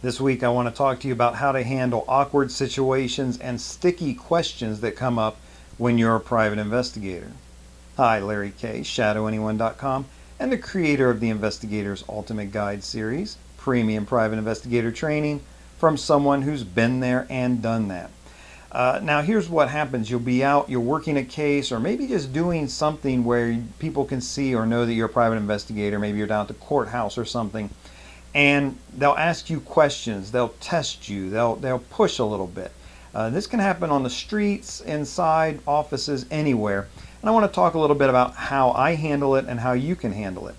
This week I want to talk to you about how to handle awkward situations and sticky questions that come up when you're a private investigator. Hi, Larry Kaye, ShadowAnyone.com, and the creator of the Investigator's Ultimate Guide series, premium private investigator training from someone who's been there and done that. Now here's what happens. You'll be out, you're working a case, or maybe just doing something where people can see or know that you're a private investigator. Maybe you're down at the courthouse or something, and they'll ask you questions, they'll test you, they'll push a little bit. This can happen on the streets, inside offices, anywhere. And I want to talk a little bit about how I handle it and how you can handle it.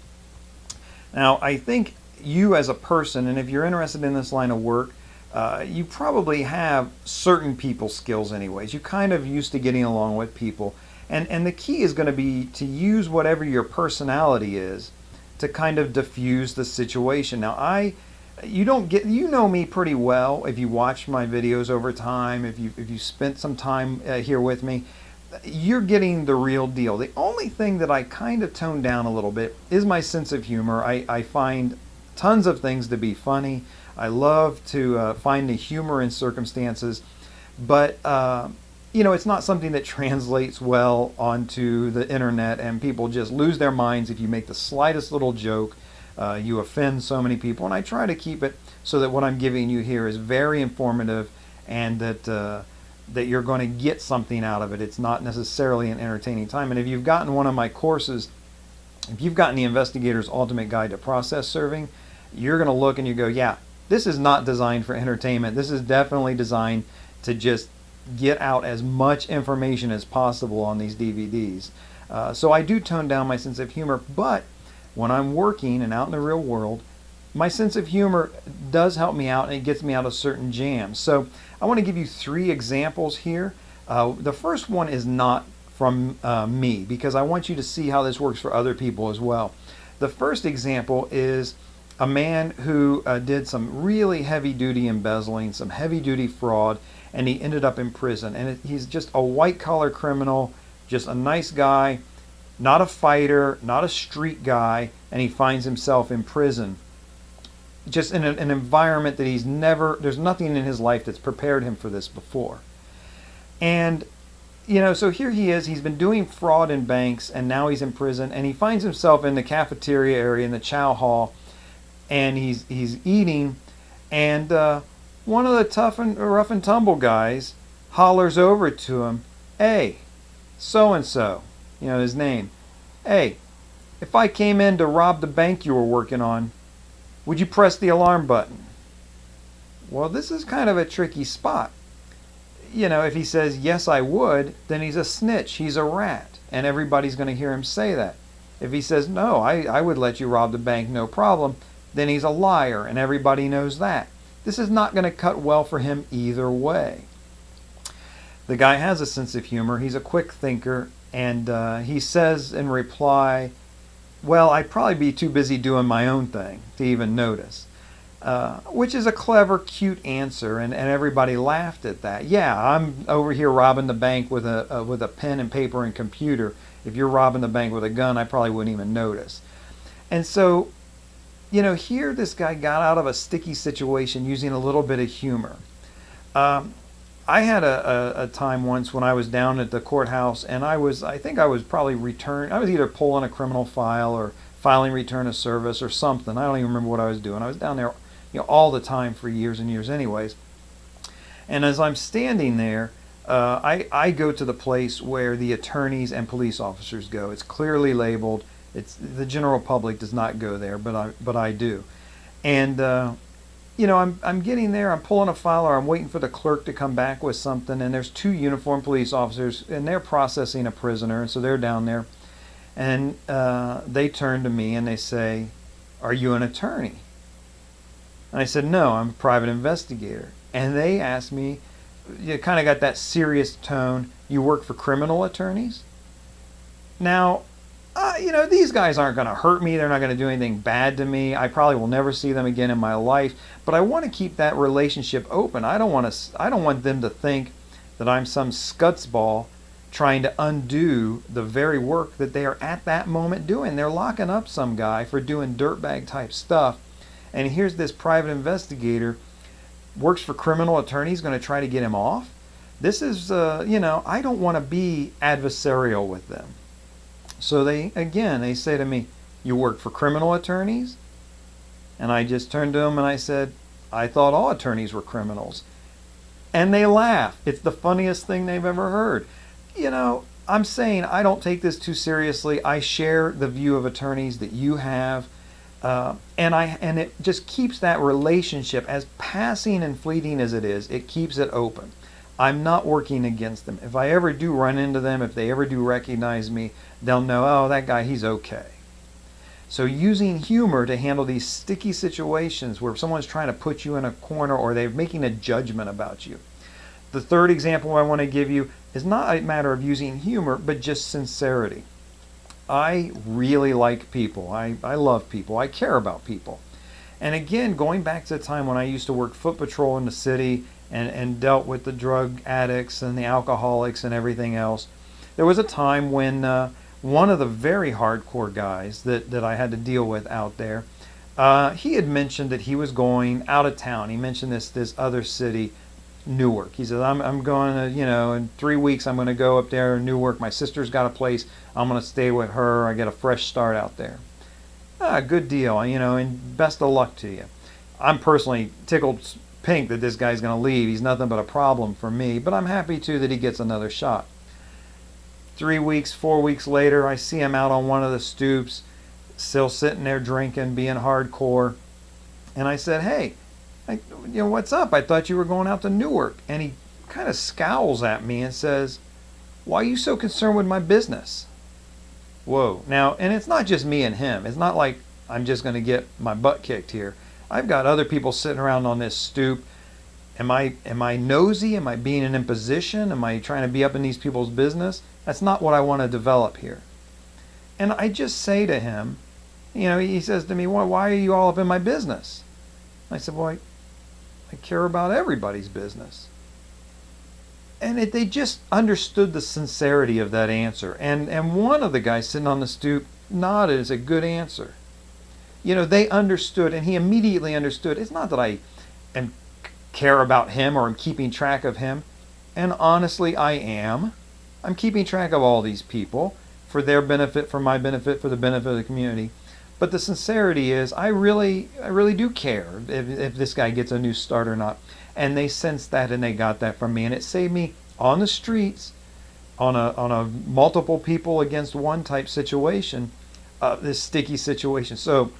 Now, I think you as a person, and if you're interested in this line of work, you probably have certain people skills anyways. You kind of used to getting along with people. And the key is going to be to use whatever your personality is to kind of diffuse the situation. Now, you know me pretty well if you watch my videos over time, if you spent some time here with me. You're getting the real deal. The only thing that I kind of tone down a little bit is my sense of humor. I find tons of things to be funny. I love to find the humor in circumstances, but it's not something that translates well onto the internet, and people just lose their minds if you make the slightest little joke. You offend so many people, and I try to keep it so that what I'm giving you here is very informative, and that you're going to get something out of it. It's not necessarily an entertaining time. And if you've gotten one of my courses, if you've gotten the Investigator's Ultimate Guide to Process Serving, you're going to look and you go, yeah, this is not designed for entertainment. This is definitely designed to just get out as much information as possible on these DVDs. So I do tone down my sense of humor, but when I'm working and out in the real world, my sense of humor does help me out, and it gets me out of certain jams. So I want to give you 3 examples here. The first one is not from me, because I want you to see how this works for other people as well. The first example is a man who did some really heavy-duty embezzling, some heavy-duty fraud, and he ended up in prison. And he's just a white-collar criminal, just a nice guy, not a fighter, not a street guy, and he finds himself in prison. Just in an environment that there's nothing in his life that's prepared him for this before. And, so here he is, he's been doing fraud in banks, and now he's in prison, and he finds himself in the cafeteria area, in the chow hall, and he's eating, and one of the rough and tumble guys hollers over to him, "Hey, so-and-so," his name, "Hey, if I came in to rob the bank you were working on, would you press the alarm button?" Well, this is kind of a tricky spot. If he says, "Yes, I would," then he's a snitch. He's a rat. And everybody's going to hear him say that. If he says, "No, I would let you rob the bank, no problem," then he's a liar, and everybody knows that. This is not going to cut well for him either way. The guy has a sense of humor. He's a quick thinker, and he says in reply, "Well, I'd probably be too busy doing my own thing to even notice," which is a clever, cute answer, and everybody laughed at that. Yeah, I'm over here robbing the bank with a pen and paper and computer. If you're robbing the bank with a gun, I probably wouldn't even notice. And so, here this guy got out of a sticky situation using a little bit of humor. I had a time once when I was down at the courthouse, and I think I was probably I was either pulling a criminal file or filing return of service or something. I don't even remember what I was doing. I was down there, all the time for years and years anyways. And as I'm standing there, I go to the place where the attorneys and police officers go. It's clearly labeled. The general public does not go there, but I do. And I'm getting there, I'm pulling a file, or I'm waiting for the clerk to come back with something, and there's 2 uniformed police officers, and they're processing a prisoner, and so they're down there. And they turn to me and they say, "Are you an attorney?" And I said, "No, I'm a private investigator." And they asked me, you kind of got that serious tone, "You work for criminal attorneys?" Now, these guys aren't going to hurt me. They're not going to do anything bad to me. I probably will never see them again in my life. But I want to keep that relationship open. I don't want them to think that I'm some scutzball trying to undo the very work that they are at that moment doing. They're locking up some guy for doing dirtbag type stuff. And here's this private investigator works for criminal attorneys going to try to get him off? This is, I don't want to be adversarial with them. So they say to me, you work for criminal attorneys? And I just turned to them and I said, I thought all attorneys were criminals. And they laugh. It's the funniest thing they've ever heard. I'm saying I don't take this too seriously. I share the view of attorneys that you have. And it just keeps that relationship, as passing and fleeting as it is, it keeps it open. I'm not working against them. If I ever do run into them, if they ever do recognize me, they'll know, oh, that guy, he's okay. So using humor to handle these sticky situations where someone's trying to put you in a corner or they're making a judgment about you. The third example I want to give you is not a matter of using humor, but just sincerity. I really like people. I love people. I care about people. And again, going back to the time when I used to work foot patrol in the city and dealt with the drug addicts and the alcoholics and everything else, there was a time when one of the very hardcore guys that I had to deal with out there, he had mentioned that he was going out of town. He mentioned this other city, Newark. He said, I'm going to, in 3 weeks I'm going to go up there to Newark. My sister's got a place. I'm going to stay with her. I get a fresh start out there. Good deal, and best of luck to you. I'm personally tickled pink that this guy's going to leave. He's nothing but a problem for me, but I'm happy too that he gets another shot. 3 weeks, 4 weeks later, I see him out on one of the stoops, still sitting there drinking, being hardcore. And I said, hey, what's up? I thought you were going out to Newark. And he kind of scowls at me and says, why are you so concerned with my business? Whoa. Now, and it's not just me and him. It's not like I'm just going to get my butt kicked here. I've got other people sitting around on this stoop. Am I nosy? Am I being an imposition? Am I trying to be up in these people's business? That's not what I want to develop here. And I just say to him, he says to me, why are you all up in my business? I said, well, I care about everybody's business. And they just understood the sincerity of that answer. And one of the guys sitting on the stoop nodded as a good answer. They understood, and he immediately understood. It's not that I care about him or I'm keeping track of him. And honestly, I am. I'm keeping track of all these people for their benefit, for my benefit, for the benefit of the community. But the sincerity is, I really do care if this guy gets a new start or not. And they sensed that, and they got that from me, and it saved me on the streets, on a multiple people against one type situation, this sticky situation. So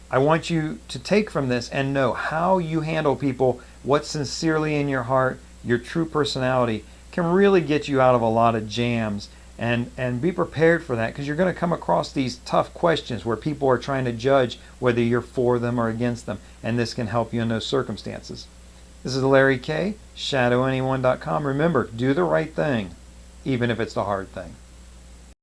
I want you to take from this and know how you handle people, what's sincerely in your heart, your true personality can really get you out of a lot of jams. And be prepared for that, because you're going to come across these tough questions where people are trying to judge whether you're for them or against them, and this can help you in those circumstances. This is Larry Kaye, ShadowAnyone.com. Remember, do the right thing, even if it's the hard thing.